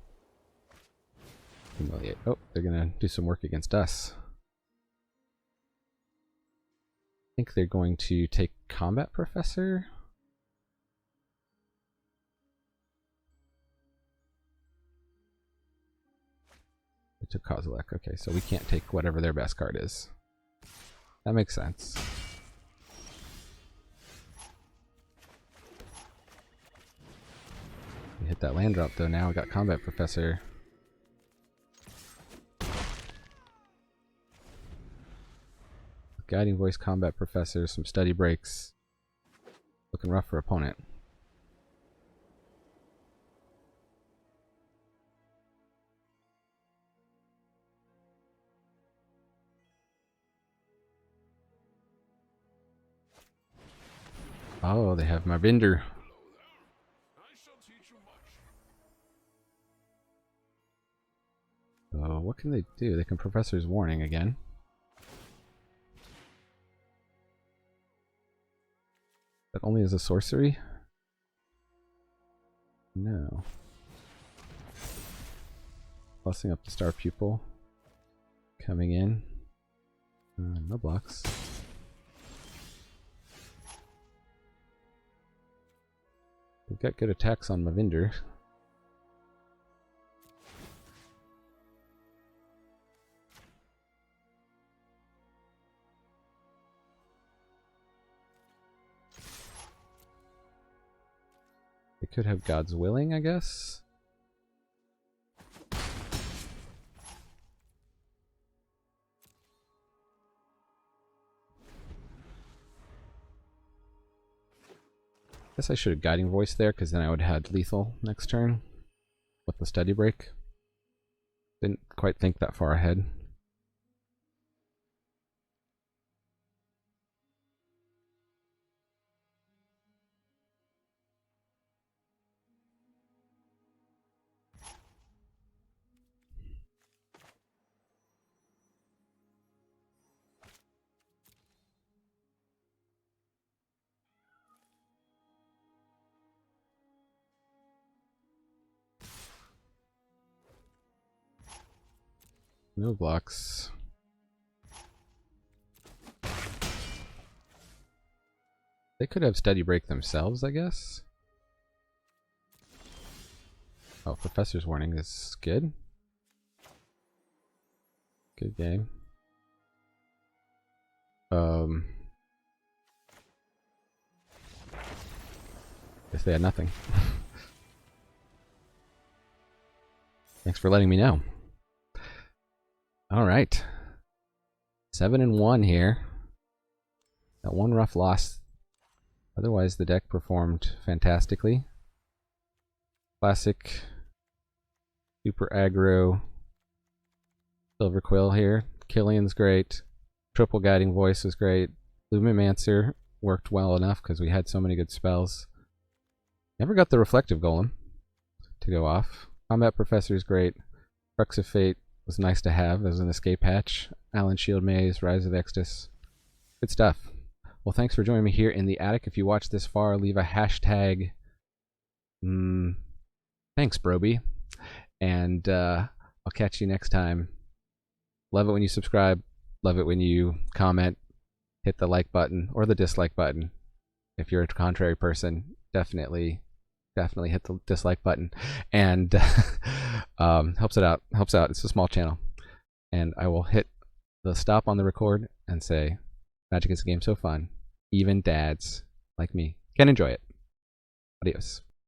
Humiliate. Oh, they're going to do some work against us. I think they're going to take Combat Professor. They took Kozilek. Okay, so we can't take whatever their best card is. That makes sense. We hit that land drop though. Now we got Combat Professor. Guiding Voice, Combat Professor, some study breaks. Looking rough for opponent. Oh, they have Marvinder. What can they do? They can Professor's Warning again. But only as a sorcery? No. Plussing up the Star Pupil. Coming in. No blocks. We've got good attacks on Mavinder. They could have God's Willing, I guess. Guess I should have Guiding Voice there, because then I would have had lethal next turn with the Steady Break. Didn't quite think that far ahead. No blocks. They could have Steady Break themselves, I guess. Oh, Professor's Warning is good. Good game. Guess they had nothing. Thanks for letting me know. All right, 7-1 here. That one rough loss. Otherwise, the deck performed fantastically. Classic, super aggro. Silverquill here. Killian's great. Triple Guiding Voice was great. Lumimancer worked well enough because we had so many good spells. Never got the Reflective Golem to go off. Combat Professor is great. Crux of Fate was nice to have as an escape hatch. Allen Shield Maze, Rise of Extus. Good stuff. Well, thanks for joining me here in the attic. If you watched this far, leave a hashtag. Thanks, Brobi. And I'll catch you next time. Love it when you subscribe. Love it when you comment. Hit the like button or the dislike button. If you're a contrary person, definitely hit the dislike button. And helps it out. Helps out. It's a small channel. And I will hit the stop on the record and say, Magic is a game so fun. Even dads like me can enjoy it. Adios.